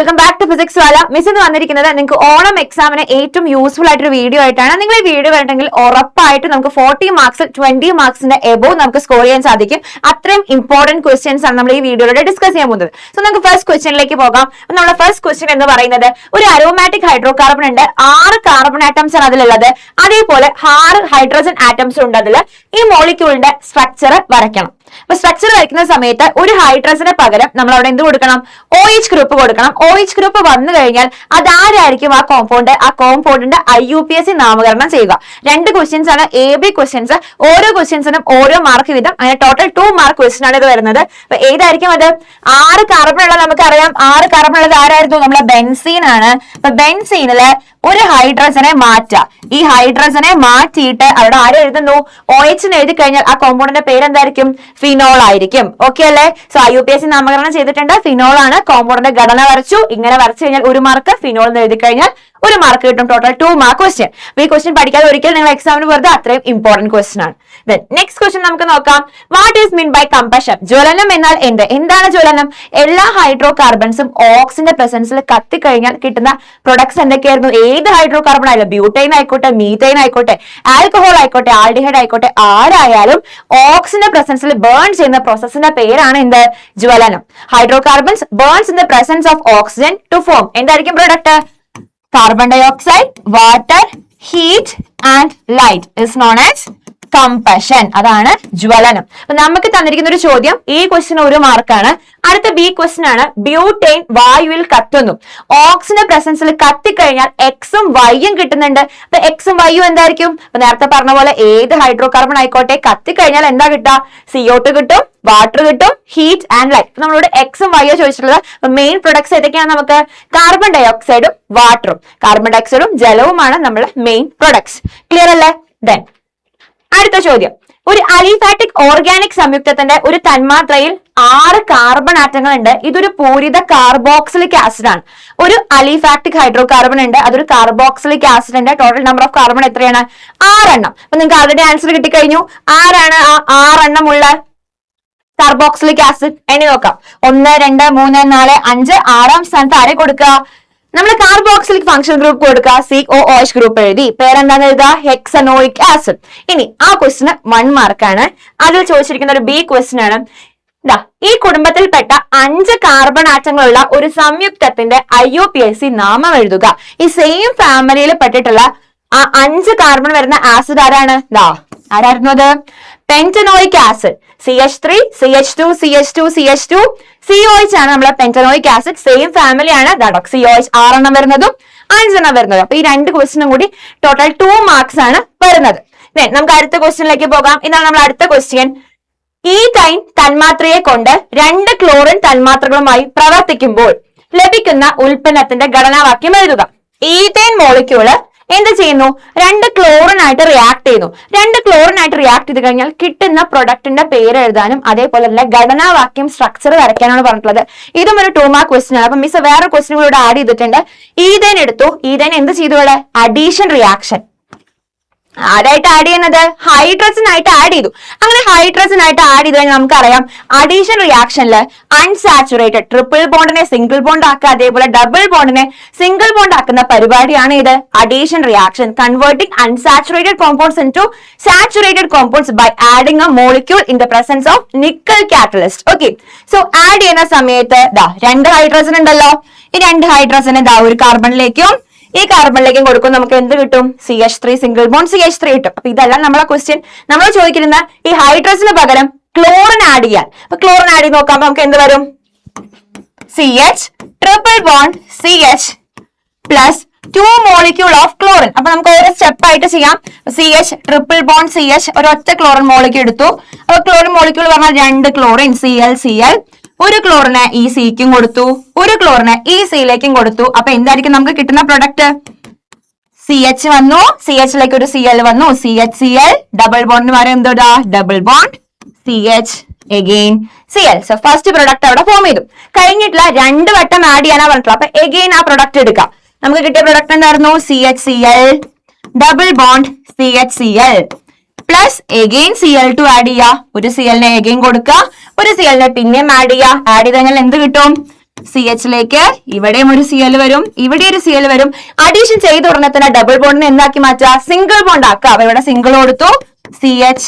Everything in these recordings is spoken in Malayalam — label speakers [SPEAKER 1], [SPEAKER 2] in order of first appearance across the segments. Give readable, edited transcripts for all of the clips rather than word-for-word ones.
[SPEAKER 1] Welcome back to physics Vala. Miss എന്ന് വന്നിരിക്കുന്നത് നിങ്ങൾക്ക് ഓണം എക്സാമിന് ഏറ്റവും യൂസ്ഫുൾ ആയിട്ടൊരു വീഡിയോ ആയിട്ടാണ്. നിങ്ങൾ ഈ വീഡിയോ കണ്ടെങ്കിൽ ഉറപ്പായിട്ട് നമുക്ക് 40 മാർക്സ് 20 മാർക്സിന്റെ എബോവ് നമുക്ക് സ്കോർ ചെയ്യാൻ സാധിക്കും. അത്രയും ഇമ്പോർട്ടന്റ് ക്വസ്റ്റ്യൻസ് ആണ് നമ്മൾ ഈ വീഡിയോയിലൂടെ ഡിസ്കസ് ചെയ്യാൻ പോകുന്നത്. സോ നമുക്ക് ഫസ്റ്റ് ക്വസ്റ്റ്യനിലേക്ക് പോകാം. നമ്മുടെ ഫസ്റ്റ് ക്വസ്റ്റ്യൻ എന്ന് പറയുന്നത് ഒരു അരോമാറ്റിക് ഹൈഡ്രോകാർബൺ ഉണ്ട്, 6 കാർബൺ ആറ്റംസ് ആണ് അതിലുള്ളത്. അതേപോലെ 6 ഹൈഡ്രജൻ ആറ്റംസ് ഉണ്ട് അതിൽ. ഈ മോളിക്യൂളിന്റെ സ്ട്രക്ചർ വരയ്ക്കണം. അപ്പൊ സ്ട്രക്ചർ വരയ്ക്കുന്ന സമയത്ത് ഒരു ഹൈഡ്രജന് പകരം നമ്മൾ അവിടെ എന്ത് കൊടുക്കണം? OH ഗ്രൂപ്പ് കൊടുക്കണം. OH ഗ്രൂപ്പ് വന്നു കഴിഞ്ഞാൽ അതാരായിരിക്കും ആ കോമ്പൗണ്ടിന്റെ IUPAC നാമകരണം ചെയ്യുക. 2 ക്വസ്റ്റ്യൻസ് ആണ്, AB ക്വസ്റ്റ്യൻസ്. ഓരോ ക്വസ്റ്റ്യൻസിനും ഓരോ മാർക്ക് വീതം, അങ്ങനെ ടോട്ടൽ 2 മാർക്ക് ക്വസ്റ്റ്യൻ ആണ് ഇത് വരുന്നത്. അപ്പൊ ഏതായിരിക്കും അത്? 6 കാർബൺ ഉള്ളത് നമുക്കറിയാം. 6 കാർബൺ ഉള്ളത് ആരായിരുന്നു? നമ്മളെ ബെൻസീൻ ആണ്. അപ്പൊ ബെൻസീനില് ഒരു ഹൈഡ്രജനെ മാറ്റാം. ഈ ഹൈഡ്രജനെ മാറ്റിയിട്ട് അവിടെ ആര് എഴുതുന്നു? OH എഴുതി കഴിഞ്ഞാൽ ആ കോമ്പൗണ്ടിന്റെ പേര് എന്തായിരിക്കും? ഫിനോൾ ആയിരിക്കും. ഓക്കെ അല്ലേ? സോ IUPAC നാമകരണം ചെയ്തിട്ടുണ്ട്. ഫിനോൾ ആണ്. കോമ്പൗണ്ടിന്റെ ഘടന വരച്ചു. ഇങ്ങനെ വരച്ചു കഴിഞ്ഞാൽ 1 മാർക്ക്, ഫിനോൾ എന്ന് എഴുതി കഴിഞ്ഞാൽ 1 മാർക്ക് കിട്ടും. Total 2 mark question. ഈ ക്വസ്റ്റ്യൻ പഠിക്കാതെ ഒരിക്കലും നിങ്ങൾ എക്സാമിന് വെറുതെ, അത്രയും ഇമ്പോർട്ടന്റ് ക്വസ്റ്റ്യൻ ആണ്. നെക്സ്റ്റ് ക്വസ്റ്റ്യൻ നമുക്ക് നോക്കാം. What is mean by combustion? ജ്വലനം എന്നാൽ എന്താണ് ജ്വലനം? എല്ലാ ഹൈഡ്രോ കാർബൺസും ഓക്സിജന്റെ പ്രസൻസിൽ കത്തിക്കഴിഞ്ഞാൽ കിട്ടുന്ന പ്രൊഡക്ട്സ് എന്തൊക്കെയായിരുന്നു? ഏത് ഹൈഡ്രോ കാർബൺ ആയാലും, ബ്യൂട്ടൈൻ ആയിക്കോട്ടെ, മീത്തൈൻ ആയിക്കോട്ടെ, ആൽക്കഹോൾ ആയിക്കോട്ടെ, ആൽഡിഹൈഡ് ആയിക്കോട്ടെ, ആരായാലും ഓക്സിജന്റെ പ്രസൻസിൽ ബേൺ ചെയ്യുന്ന പ്രോസസ്സിന്റെ പേരാണ് എന്ത്? ജ്വലനം. Hydrocarbons burns in the presence of oxygen to form എന്തായിരിക്കും product? Carbon dioxide, water, heat and light is known as combustion. അതാണ് ജ്വലനം. അപ്പൊ നമുക്ക് തന്നിരിക്കുന്ന ഒരു ചോദ്യം, ഈ ക്വസ്റ്റ്യൻ 1 മാർക്കാണ്. അടുത്ത B ക്വസ്റ്റ്യൻ ആണ്. ബ്യൂട്ടൈൻ വായുവിൽ കത്തുന്നു. ഓക്സിജന്റെ പ്രസൻസിൽ കത്തിക്കഴിഞ്ഞാൽ Xഉം Yയും കിട്ടുന്നുണ്ട്. അപ്പൊ Xഉം Yയും എന്തായിരിക്കും? അപ്പൊ നേരത്തെ പറഞ്ഞ പോലെ ഏത് ഹൈഡ്രോ കാർബൺ ആയിക്കോട്ടെ, കത്തിക്കഴിഞ്ഞാൽ എന്താ കിട്ടുക? CO2 കിട്ടും, വാട്ടർ കിട്ടും, ഹീറ്റ് ആൻഡ് ലൈറ്റ്. നമ്മളോട് Xഉം Yയും ചോദിച്ചിട്ടുള്ളത്. മെയിൻ പ്രൊഡക്ട്സ് ഏതൊക്കെയാണ്? നമുക്ക് കാർബൺ ഡയോക്സൈഡും വാട്ടറും. കാർബൺ ഡയോക്സൈഡും ജലവുമാണ് നമ്മുടെ മെയിൻ പ്രൊഡക്ട്സ്. ക്ലിയർ അല്ലേ? ദെൻ അടുത്ത ചോദ്യം, ഒരു അലിഫാറ്റിക് ഓർഗാനിക് സംയുക്തത്തിന്റെ ഒരു തന്മാത്രയിൽ 6 കാർബൺ ആറ്റങ്ങൾ ഉണ്ട്. ഇതൊരു പൂരിത കാർബോക്സിലിക് ആസിഡ് ആണ്. ഒരു അലിഫാറ്റിക് ഹൈഡ്രോ കാർബൺ ഉണ്ട്, അതൊരു കാർബോക്സിലിക് ആസിഡിന്റെ ടോട്ടൽ നമ്പർ ഓഫ് കാർബൺ എത്രയാണ്? 6 എണ്ണം. അപ്പൊ നിങ്ങൾക്ക് ആൾറെഡി ആൻസർ കിട്ടിക്കഴിഞ്ഞു. ആരാണ് ആ 6 എണ്ണം ഉള്ള കാർബോക്സിലിക് ആസിഡ്? എണ്ണി നോക്കാം. 1 2 3 4 5. 6ാം സ്ഥാനത്ത് ആരെ കൊടുക്കുക? നമ്മൾ കാർബോക്സിലിക് ഫംഗ്ഷൻ ഗ്രൂപ്പ് കൊടുക്കുക. COOH ഗ്രൂപ്പ് എഴുതി. പേരെന്താന്ന് എഴുതുക? Hexanoic acid. ഇനി ആ ക്വസ്റ്റിന് 1 മാർക്കാണ്. അതിൽ ചോദിച്ചിരിക്കുന്ന ഒരു B ക്വസ്റ്റ്യൻ ആണ്. ഈ കുടുംബത്തിൽപ്പെട്ട 5 കാർബൺ ആറ്റങ്ങളുള്ള ഒരു സംയുക്തത്തിന്റെ IUPAC നാമം എഴുതുക. ഈ സെയിം ഫാമിലിയിൽ പെട്ടിട്ടുള്ള ആ 5 കാർബൺ വരുന്ന ആസിഡ് ആരാണ്? ആരായിരുന്നു അത്? പെന്റനോയിക് acid. CH3 CH2 CH2 CH2 COH ആണ് നമ്മളെ പെന്റനോയിക് ആസിഡ്. സെയിം ഫാമിലി ആണ്. COH 6 എണ്ണം വരുന്നതും 5 എണ്ണം വരുന്നതും. അപ്പൊ ഈ 2 ക്വസ്റ്റ്യനും കൂടി ടോട്ടൽ 2 മാർക്സ് ആണ് വരുന്നത്. നമുക്ക് അടുത്ത ക്വസ്റ്റ്യനിലേക്ക് പോകാം. ഇതാണ് നമ്മൾ അടുത്ത ക്വസ്റ്റ്യൻ. ഈഥൈൻ തന്മാത്രയെ കൊണ്ട് 2 ക്ലോറിൻ തന്മാത്രകളുമായി പ്രവർത്തിക്കുമ്പോൾ ലഭിക്കുന്ന ഉൽപ്പന്നത്തിന്റെ ഘടനാവാക്യം എഴുതുക. ഈഥൈൻ മോളിക്യൂള് എന്ത് ചെയ്യുന്നു? 2 ക്ലോറിൻ ആയിട്ട് റിയാക്ട് ചെയ്യുന്നു. 2 ക്ലോറിൻ ആയിട്ട് റിയാക്ട് ചെയ്ത് കഴിഞ്ഞാൽ കിട്ടുന്ന പ്രൊഡക്റ്റിന്റെ പേര് എഴുതാനും അതേപോലെ തന്നെ ഘടനാവാക്യം സ്ട്രക്ചർ വരയ്ക്കാനാണ് പറഞ്ഞിട്ടുള്ളത്. ഇതും ഒരു 2 മാർക്ക് ക്വസ്റ്റ്യൻ ആണ്. അപ്പൊ മിസ് വേറെ ക്വസ്റ്റ്യൻ കൂടെ ആഡ് ചെയ്തിട്ടുണ്ട്. ഈഥൈൻ എടുത്തു. ഈഥൈൻ എന്ത് ചെയ്തു? ഇവിടെ അഡീഷൻ റിയാക്ഷൻ. ആരായിട്ട് ആഡ് ചെയ്യുന്നത്? ഹൈഡ്രജൻ ആയിട്ട് ആഡ് ചെയ്തു. അങ്ങനെ ഹൈഡ്രജൻ ആയിട്ട് ആഡ് ചെയ്ത് കഴിഞ്ഞാൽ നമുക്കറിയാം അഡീഷൻ റിയാക്ഷനിൽ അൺസാച്ചുറേറ്റഡ് ട്രിപ്പിൾ ബോണ്ടിനെ സിംഗിൾ ബോണ്ട് ആക്കുക, അതേപോലെ ഡബിൾ ബോണ്ടിനെ സിംഗിൾ ബോണ്ട് ആക്കുന്ന പരിപാടിയാണ് ഇത് addition reaction. Converting unsaturated compounds into saturated compounds by adding a molecule in the presence of nickel catalyst. Okay, so add ചെയ്യുന്ന സമയത്ത് 2 ഹൈഡ്രജൻ ഉണ്ടല്ലോ. ഈ 2 ഹൈഡ്രജനെ ഒരു കാർബണിലേക്കും ഈ കാർബണിലേക്കും കൊടുക്കും. നമുക്ക് എന്ത് കിട്ടും? CH3 സിംഗിൾ ബോണ്ട് CH3 കിട്ടും. അപ്പൊ ഇതെല്ലാം നമ്മളെ ക്വസ്റ്റ്യൻ. നമ്മൾ ചോദിക്കുന്ന ഈ ഹൈഡ്രജന് പകരം ക്ലോറിൻ ആഡ് ചെയ്യാൻ. അപ്പൊ ക്ലോറിൻ ആഡ് ചെയ്ത് നോക്കാം. നമുക്ക് എന്ത് വരും? CH triple bond CH plus 2 molecule of chlorine. അപ്പൊ നമുക്ക് ഓരോ സ്റ്റെപ്പ് ആയിട്ട് ചെയ്യാം. CH ട്രിപ്പിൾ ബോണ്ട് CH ഒരൊറ്റ ക്ലോറിൻ മോളിക്യൂൾ എടുത്തു. അപ്പൊ ക്ലോറിൻ മോളിക്യൂൾ പറഞ്ഞാൽ 2 ക്ലോറിൻ Cl. ഒരു ക്ലോറിന് ഈ സിക്കും കൊടുത്തു, ഒരു ക്ലോറിന് ഈ സിയിലേക്കും കൊടുത്തു. അപ്പൊ എന്തായിരിക്കും നമുക്ക് കിട്ടുന്ന പ്രൊഡക്റ്റ്? CH വന്നു, CHലേക്ക് ഒരു Cl വന്നു, CHCl. ഡബിൾ ബോണ്ടിന് പകരം എന്തോടാ? Double bond CH again Cl. So first product അവിടെ ഫോം ചെയ്തു. കഴിഞ്ഞിട്ടില്ല, 2 വട്ടം ആഡ് ചെയ്യാനാ പറഞ്ഞിട്ടുള്ള. അപ്പൊ എഗെയിൻ ആ പ്രൊഡക്റ്റ് എടുക്കാം. നമുക്ക് കിട്ടിയ പ്രൊഡക്റ്റ് എന്തായിരുന്നു? CHCl double bond CHCl plus again Cl2 add ചെയ്യുക. ഒരു Cl നെ എഗെയിൻ കൊടുക്കുക, ഒരു Cl നെ പിന്നെയും ആഡ് ചെയ്യുക. ആഡ് ചെയ്ത് കഴിഞ്ഞാൽ എന്ത് കിട്ടും? CH ലേക്ക് ഇവിടെയും ഒരു Cl വരും, ഇവിടെ ഒരു Cl വരും. അഡീഷൻ ചെയ്ത ഉടനെ തന്നെ ഡബിൾ ബോണ്ടിനെ എന്താക്കി മാറ്റുക? സിംഗിൾ ബോണ്ട് ആക്കുക. അപ്പൊ ഇവിടെ സിംഗിൾ കൊടുത്തു, CH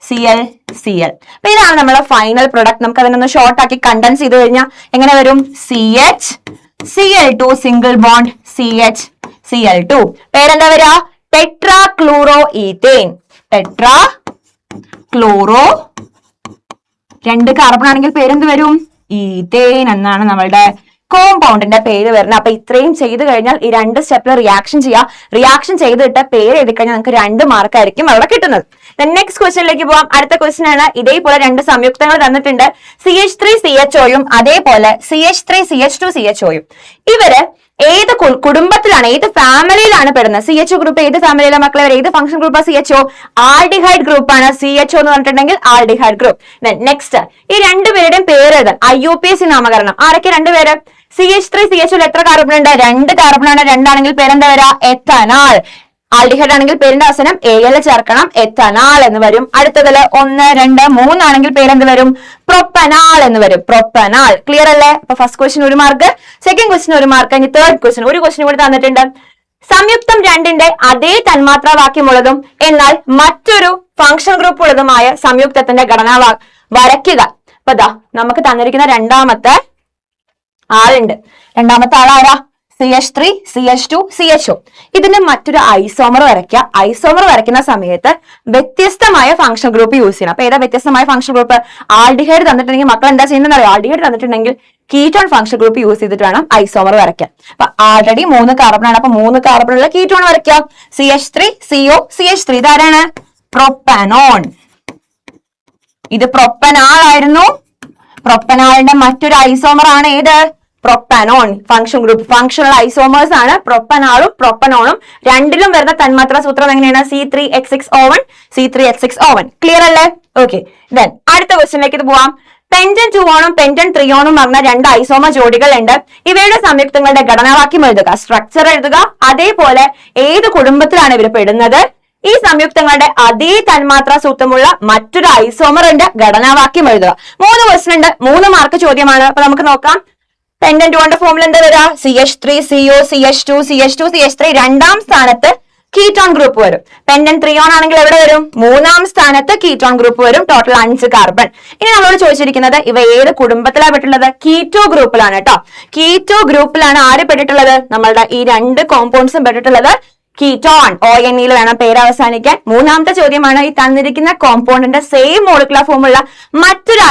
[SPEAKER 1] Cl Cl. അപ്പൊ ഇതാണ് നമ്മുടെ ഫൈനൽ പ്രൊഡക്റ്റ്. നമുക്ക് അതിനൊന്ന് ഷോർട്ട് ആക്കി കണ്ടൻസ് ചെയ്ത് കഴിഞ്ഞാൽ എങ്ങനെ വരും? CH Cl2 single bond CH Cl2. പേരെന്താ വരിക? Tetra chloro ഈത്തേൻ. Tetra chloro, 2 carbon ആണെങ്കിൽ പേരെന്ത് വരും? ഈത്തേൻ എന്നാണ് നമ്മളുടെ കോമ്പൗണ്ടിന്റെ പേര് വരുന്നത്. അപ്പൊ ഇത്രയും ചെയ്ത് കഴിഞ്ഞാൽ ഈ 2 സ്റ്റെപ്പിൽ റിയാക്ഷൻ ചെയ്യാം. റിയാക്ഷൻ ചെയ്തിട്ട് പേര് എഴുതി കഴിഞ്ഞാൽ നമുക്ക് 2 മാർക്ക് ആയിരിക്കും അവിടെ കിട്ടുന്നത്. നെക്സ്റ്റ് ക്വസ്റ്റ്യനിലേക്ക് പോവാം. അടുത്ത ക്വസ്റ്റ്യൻ ആണ്, ഇതേപോലെ 2 സംയുക്തങ്ങൾ തന്നിട്ടുണ്ട്, CH3CHOയും അതേപോലെ CH3CH2CHOയും. ഇവര് ഏത് കുടുംബത്തിലാണ്, ഏത് ഫാമിലിയിലാണ് പെടുന്നത്? CHO ഗ്രൂപ്പ് ഏത് ഫാമിലിയിലെ മക്കളെ? ഏത് ഫംഗ്ഷൻ ഗ്രൂപ്പാ CHO? ആൽഡിഹൈഡ് ഗ്രൂപ്പ് ആണ്. CHO എന്ന് പറഞ്ഞിട്ടുണ്ടെങ്കിൽ ആൽഡിഹൈഡ് ഗ്രൂപ്പ്. നെക്സ്റ്റ്, ഈ 2 പേരുടെയും പേര് എഴുതാൻ IUPAC നാമകരണം. ആരൊക്കെ 2 പേര്? CH3CHO എത്ര കാർബൺ ഉണ്ട്? 2 കാർബൺ ആണ്. 2 ആണെങ്കിൽ പേരെന്താ വരാ? എത്തനാൽ. ആൽഡിഹൈഡ് ആണെങ്കിൽ പേരിന്റെ അവസാനം AL ചേർക്കണം, എത്തനാൽ എന്ന് വരും. അടുത്തതില് 1, 2, 3 ആണെങ്കിൽ പേരെന്ത് വരും? പ്രൊപ്പനാൽ എന്ന് വരും. പ്രൊപ്പനാൽ. ക്ലിയർ അല്ലേ? അപ്പൊ first question 1 mark, second question 1 mark. ഇനി തേർഡ് ക്വസ്റ്റ്യൻ, ഒരു ക്വസ്റ്റ്യൻ കൂടി തന്നിട്ടുണ്ട്. സംയുക്തം 2ന്റെ അതേ തന്മാത്രാവാക്യമുള്ളതും എന്നാൽ മറ്റൊരു ഫംഗ്ഷൻ ഗ്രൂപ്പ് ഉള്ളതുമായ സംയുക്തത്തിന്റെ ഘടന വരയ്ക്കുക. അപ്പൊ ദാ നമുക്ക് തന്നിരിക്കുന്ന രണ്ടാമത്തെ ആളുണ്ട്. രണ്ടാമത്തെ ആളാരാ? CH3 CH2 CHO. ഇതിന്റെ മറ്റൊരു ഐസോമർ വരയ്ക്കുക. ഐസോമർ വരയ്ക്കുന്ന സമയത്ത് വ്യത്യസ്തമായ ഫംഗ്ഷൻ ഗ്രൂപ്പ് യൂസ് ചെയ്യണം. അപ്പൊ ഏതാ വ്യത്യസ്തമായ ഫംഗ്ഷൻ ഗ്രൂപ്പ്? ആൽഡിഹൈഡ് തന്നിട്ടുണ്ടെങ്കിൽ മക്കൾ എന്താ ചെയ്യുന്നത് അറിയോ? ആൽഡിഹൈഡ് തന്നിട്ടുണ്ടെങ്കിൽ കീറ്റോൺ ഫംഗ്ഷൻ ഗ്രൂപ്പ് യൂസ് ചെയ്തിട്ട് വേണം ഐസോമർ വരയ്ക്കാൻ. അപ്പൊ ആൾറെഡി 3 കാർബൺ ആണ്. അപ്പൊ 3 കാർബണുള്ള കീറ്റോൺ വരയ്ക്കുക. CH3 CO CH3. ഇതാരാണ്? പ്രൊപ്പനോൺ. ഇത് പ്രൊപ്പനാൽ ആയിരുന്നു. പ്രൊപ്പനാളിന്റെ മറ്റൊരു ഐസോമർ ആണ് ഏത്? Propanone. Function group, functional isomers ആണ് പ്രൊപ്പനാളും പ്രൊപ്പനോണും. രണ്ടിലും വരുന്ന തന്മാത്രാ സൂത്രം എങ്ങനെയാണ്? C3H6O1 C3H6O1. ക്ലിയർ അല്ലേ? ഓക്കെ. ദെൻ അടുത്ത ക്വസ്റ്റ്യനിലേക്ക് ഇത് പോവാം. പെന്റൻ 2 പെന്റൻ 3 പറഞ്ഞ 2 ഐസോമർ ജോഡികൾ ഉണ്ട്. ഇവയുടെ സംയുക്തങ്ങളുടെ ഘടനാവാക്യം എഴുതുക, സ്ട്രക്ചർ എഴുതുക, അതേപോലെ ഏത് കുടുംബത്തിലാണ് ഇവർ പെടുന്നത്, ഈ സംയുക്തങ്ങളുടെ അതേ തന്മാത്രാ സൂത്രമുള്ള മറ്റൊരു ഐസോമറിന്റെ ഘടനാവാക്യം എഴുതുക. 3 ക്വസ്റ്റ്യൻ ഉണ്ട്, 3 മാർക്ക് ചോദ്യമാണ്. അപ്പൊ നമുക്ക് നോക്കാം. പെന്റൻ 2ന്റെ ഫോമിൽ എന്താ വരിക? CH3CO CH2 CH2 CH3. 2ാം സ്ഥാനത്ത് കീറ്റോൺ ഗ്രൂപ്പ് വരും. പെന്റൻ 3 ആണെങ്കിൽ എവിടെ വരും? 3ാം സ്ഥാനത്ത് കീറ്റോൺ ഗ്രൂപ്പ് വരും. Total 5 carbon. ഇനി നമ്മളോട് ചോദിച്ചിരിക്കുന്നത് ഇവ ഏത് കുടുംബത്തിലാണ് പെട്ടിട്ടുള്ളത്? കീറ്റോ ഗ്രൂപ്പിലാണ് കേട്ടോ. കീറ്റോ ഗ്രൂപ്പിലാണ് ആര് പെട്ടിട്ടുള്ളത്? നമ്മളുടെ ഈ 2 കോമ്പൗണ്ട്സും പെട്ടിട്ടുള്ളത് കീറ്റോൺ. ONE വേണം പേര് അവസാനിക്കാൻ. 3ാമത്തെ ചോദ്യമാണ്, ഈ തന്നിരിക്കുന്ന കോമ്പൗണ്ടിന്റെ സെയിം മോളിക്കുലർ ഫോമുള്ള മറ്റൊരു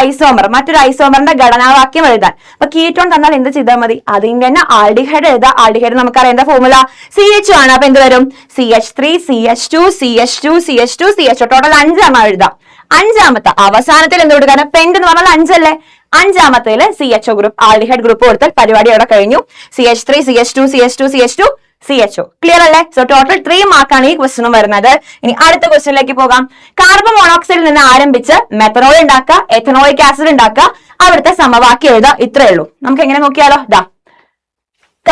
[SPEAKER 1] ഐസോമറിന്റെ ഘടനാവാക്യം എഴുതാൻ. അപ്പൊ കീറ്റോൺ തന്നാൽ എന്ത് ചെയ്താൽ മതി? അതിന്റെ തന്നെ ആൽഡിഹൈഡ് എഴുതാം. ആൽഡിഹൈഡ് നമുക്കറിയാം എന്താ ഫോമുല? CHO ആണ്. അപ്പൊ എന്ത് വരും? CH3 CH2 CH2 CH2 CHO. Total 5 എഴുതാം. 5ാമത്തെ അവസാനത്തിൽ എന്ത് കൊടുക്കാൻ? പെന്റ് എന്ന് പറഞ്ഞാൽ 5 അല്ലേ? 5ാമത്തേല് CHO ഗ്രൂപ്പ് ആൽഡിഹൈഡ് ഗ്രൂപ്പ് കൊടുത്താൽ പരിപാടി അവിടെ കഴിഞ്ഞു. CH3 CH2 CH2 CH2 CHO. Clear അല്ലേ? സോ ടോട്ടൽ 3 മാർക്കാണ് ഈ ക്വസ്റ്റ്യനും വരുന്നത്. ഇനി അടുത്ത ക്വസ്റ്റ്യനിലേക്ക് പോകാം. കാർബൺ മോണോക്സൈഡിൽ നിന്ന് ആരംഭിച്ച് മെത്തനോൾ ഉണ്ടാക്കുക, എഥനോയിക് ആസിഡ് ഉണ്ടാക്കുക, അവിടുത്തെ സമവാക്യം എഴുതുക. ഇത്രേ ഉള്ളൂ. നമുക്ക് എങ്ങനെ നോക്കിയാലോ? ദാ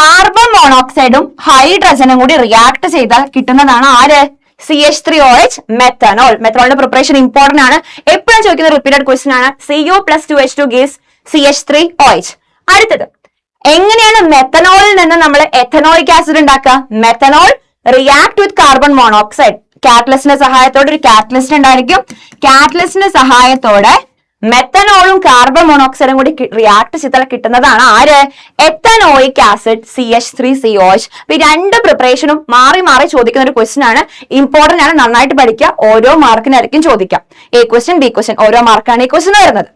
[SPEAKER 1] കാർബൺ മോണോക്സൈഡും ഹൈഡ്രജനും കൂടി റിയാക്ട് ചെയ്താൽ കിട്ടുന്നതാണ് ആര്? CH3OH methanol. മെത്തനോളിന്റെ പ്രിപ്പറേഷൻ ഇമ്പോർട്ടന്റ് ആണ്. എപ്പോഴും ചോദിക്കുന്ന റിപ്പീറ്റഡ് ക്വസ്റ്റ്യൻ ആണ്. CO+2H2 gives CH3OH. അടുത്തത്, എങ്ങനെയാണ് മെത്തനോളിൽ നിന്ന് നമ്മൾ എഥനോയിക് ആസിഡ് ഉണ്ടാക്കുക? Methanol react with carbon monoxide. കാറ്റലിസ്റ്റിന്റെ സഹായത്തോടെ ഒരു കാറ്റലിസ്റ്റ് ഉണ്ടായിരിക്കും. കാറ്റലിസ്റ്റിന്റെ സഹായത്തോടെ മെത്തനോളും കാർബൺ മോണോക്സൈഡും കൂടി റിയാക്ട് ചെയ്താൽ കിട്ടുന്നതാണ് ആര്? Ethanoic acid CH3COH. ഈ 2 പ്രിപ്പറേഷനും മാറി മാറി ചോദിക്കുന്ന ഒരു ക്വസ്റ്റ്യൻ ആണ്. ഇമ്പോർട്ടന്റ് ആണ്, നന്നായിട്ട് പഠിക്കുക. ഓരോ മാർക്കിനായിരിക്കും ചോദിക്കാം. A ക്വസ്റ്റ്യൻ B ക്വസ്റ്റ്യൻ ഓരോ മാർക്കാണ് ഈ ക്വസ്റ്റ്യൻ വരുന്നത്.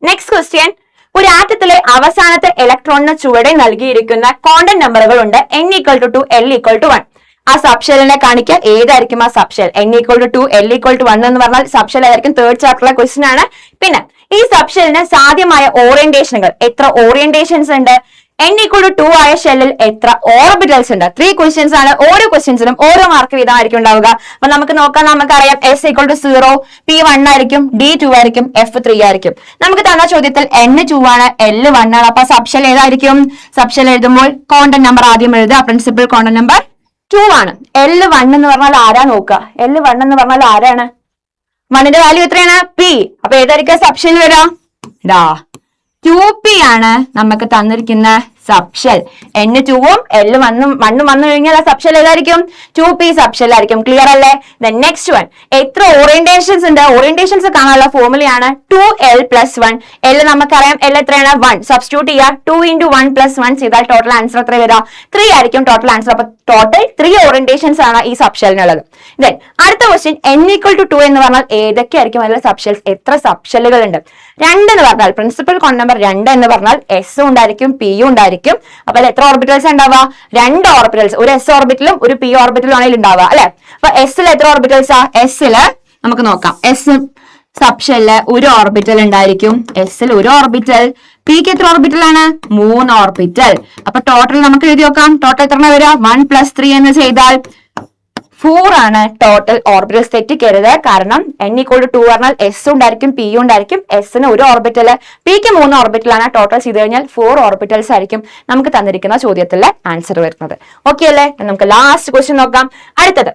[SPEAKER 1] നെക്സ്റ്റ് ക്വസ്റ്റ്യൻ, ഒരു ആറ്റത്തിലെ അവസാനത്തെ ഇലക്ട്രോണിന് ചുവടെ നൽകിയിരിക്കുന്ന കോണ്ടന്റ് നമ്പറുകൾ ഉണ്ട്. N=2 L=1. ആ സബ്ഷെല്ലിനെ കാണിക്കുക. ഏതായിരിക്കും ആ സബ്ഷെൽ? N=2 L=1 എന്ന് പറഞ്ഞാൽ സബ്ഷെൽ ആയിരിക്കും. 3rd ചാപ്റ്ററിലെ ക്വസ്റ്റ്യൻ ആണ്. പിന്നെ ഈ സബ്ഷെല്ലിന് സാധ്യമായ ഓറിയന്റേഷനുകൾ, എത്ര ഓറിയന്റേഷൻസ് ഉണ്ട്? N=2 ആയ ഷെല്ലിൽ എത്ര ഓർബിറ്റൽസ് ഉണ്ട്? 3 ക്വസ്റ്റ്യൻസ് ആണ്. ഓരോ ക്വസ്റ്റ്യൻസിനും ഓരോ മാർക്ക് വീതമായിരിക്കും ഉണ്ടാവുക. അപ്പൊ നമുക്ക് നോക്കാം. നമുക്കറിയാം S=0, P1 ആയിരിക്കും, D2 ആയിരിക്കും, F3 ആയിരിക്കും. നമുക്ക് തന്ന ചോദ്യത്തിൽ N2 ആണ്, L1 ആണ്. അപ്പൊ സബ്ഷെൽ ഏതായിരിക്കും? സബ്ഷെൽ എഴുതുമ്പോൾ കോണ്ടന്റ് നമ്പർ ആദ്യം എഴുതുക. പ്രിൻസിപ്പൽ കോണ്ടന്റ് നമ്പർ 2 ആണ്. L1 എന്ന് പറഞ്ഞാൽ ആരാ നോക്കുക? L1 എന്ന് പറഞ്ഞാൽ ആരാണ്? 1ന്റെ വാല്യൂ എത്രയാണ്? P. അപ്പൊ ഏതായിരിക്കും സബ്ഷെൽ വരാം? 2p ആണ് നമുക്ക് തന്നിരിക്കുന്ന സബ്ഷെൽ. N2 ഉം L വന്നു കഴിഞ്ഞാൽ ആ സബ്ഷെൽ ഏതായിരിക്കും? 2p സബ്ഷെൽ ആയിരിക്കും. ക്ലിയർ അല്ലേ? നെക്സ്റ്റ് വൺ, എത്ര ഓറിയന്റേഷൻസ് ഉണ്ട്? ഓറിയന്റേഷൻസ് കാണാനുള്ള ഫോർമുലയാണ് 2l + 1. L നമുക്കറിയാം, L എത്രയാണ്? 1. സബ്സ്റ്റിറ്റ്യൂട്ട് ചെയ്യുക. 2 × 1 + 1 ചെയ്താൽ ടോട്ടൽ ആൻസർ എത്ര വരിക? 3 ആയിരിക്കും ടോട്ടൽ ആൻസർ. അപ്പൊ ടോട്ടൽ 3 ഓറിയന്റേഷൻസ് ആണ് ഈ സബ്ഷെലിനുള്ളത്. ദെൻ അടുത്ത ക്വസ്റ്റ്യൻ, n = 2 എന്ന് പറഞ്ഞാൽ ഏതൊക്കെയായിരിക്കും അതിലെ സബ്ഷെൽസ്? എത്ര സബ്ഷെല്ലുകൾ ഉണ്ട്? 2 എന്ന് പറഞ്ഞാൽ പ്രിൻസിപ്പൽ കോൺ നമ്പർ 2 എന്ന് പറഞ്ഞാൽ s ഉണ്ടായിരിക്കും, p ഉണ്ടായിരിക്കും. അപ്പൊ എത്ര ഓർബിറ്റൽസ് ഉണ്ടാവുക? 2 ഓർബിറ്റൽസ്. ഒരു s ഓർബിറ്റലും ഒരു p ഓർബിറ്റലും ആണ് ഉണ്ടാവുക അല്ലെ? അപ്പൊ s എത്ര ഓർബിറ്റൽസാ? s നമുക്ക് നോക്കാം. s സബ്ഷെല്ല് ഒരു ഓർബിറ്റൽ ഉണ്ടായിരിക്കും. s ഒരു ഓർബിറ്റൽ. p ക്ക് എത്ര ഓർബിറ്റൽ ആണ്? 3 ഓർബിറ്റൽ. അപ്പൊ ടോട്ടൽ നമുക്ക് എഴുതി നോക്കാം. ടോട്ടൽ എത്ര വരിക? 1 + 3 എന്ന് ചെയ്താൽ 4 ആണ് ടോട്ടൽ ഓർബിറ്റൽസ്. തെറ്റിക്കരുത്, കാരണം n = 2 പറഞ്ഞാൽ s ഉണ്ടായിരിക്കും, p ഉണ്ടായിരിക്കും. s ഒരു ഓർബിറ്റല്, p ക്ക് 3 ഓർബിറ്റലാണ്. ടോട്ടൽ ചെയ്ത് കഴിഞ്ഞാൽ 4 ഓർബിറ്റൽസ് ആയിരിക്കും നമുക്ക് തന്നിരിക്കുന്ന ചോദ്യത്തിലെ ആൻസർ വരുന്നത്. ഓക്കെ അല്ലേ? നമുക്ക് ലാസ്റ്റ് ക്വസ്റ്റ്യൻ നോക്കാം. അടുത്തത്,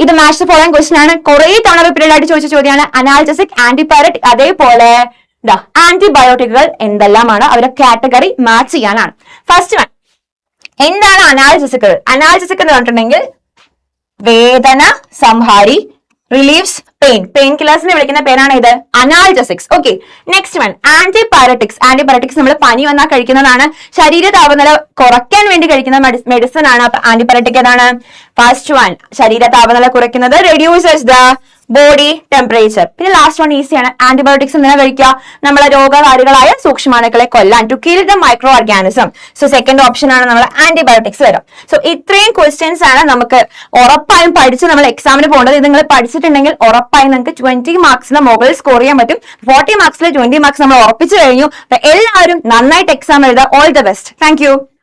[SPEAKER 1] ഇത് മാച്ച് ദി ഫോളോയിങ് ക്വസ്റ്റ്യൻ ആണ്. കുറെ തവണ റിപ്പീറ്റഡ് ആയിട്ട് ചോദിച്ച ചോദ്യമാണ്. അനാൽജസിക്, ആന്റിപൈററ്റിക്, അതേപോലെ ആന്റിബയോട്ടിക്കുകൾ എന്തെല്ലാമാണ്? അവരുടെ കാറ്റഗറി മാച്ച് ചെയ്യാനാണ്. ഫസ്റ്റ് വൺ, എന്താണ് അനാൽജസിക്കുകൾ? അനാൽജസിക് എന്ന് പറഞ്ഞിട്ടുണ്ടെങ്കിൽ വേദന സംഹാരി, റിലീവ്സ് പെയിൻ. പെയിൻ കില്ലേഴ്സിനെ വിളിക്കുന്ന പേരാണ് ഇത്, analgesics. Okay, next one, antipyretics. Antipyretics നമ്മൾ പനി വന്നാൽ കഴിക്കുന്നതാണ്. ശരീര താപനില കുറയ്ക്കാൻ വേണ്ടി കഴിക്കുന്ന മെഡിസിൻ ആണ്. അപ്പൊ ആന്റിപൈററ്റിക് ഏതാണ്? ഫസ്റ്റ് വൺ, ശരീര താപനില കുറയ്ക്കുന്നത്, റെഡ്യൂസസ് ദ ബോഡി ടെമ്പറേച്ചർ. പിന്നെ ലാസ്റ്റ് വൺ ഈസിയാണ്. ആന്റിബയോട്ടിക്സ് എന്തിനാ കഴിക്കുക? നമ്മളെ രോഗകാരികളായ സൂക്ഷ്മാണുക്കളെ കൊല്ലാൻ, to kill the microorganism. So second option ആണ് നമ്മൾ ആന്റിബയോട്ടിക്സ് വരും. സോ ഇത്രയും ക്വസ്റ്റ്യൻസ് ആണ് നമുക്ക് ഉറപ്പായും പഠിച്ച് നമ്മൾ എക്സാമിന് പോകേണ്ടത്. ഇത് നിങ്ങൾ പഠിച്ചിട്ടുണ്ടെങ്കിൽ ഉറപ്പായും നിങ്ങൾക്ക് 20 മാർക്സിന് മുകളിൽ സ്കോർ ചെയ്യാൻ പറ്റും. 40 മാർക്സിൽ 20 മാർക്സ് നമ്മൾ ഉറപ്പിച്ചു കഴിഞ്ഞു. എല്ലാവരും നന്നായിട്ട് എക്സാം എഴുതുക. All the best. Thank you.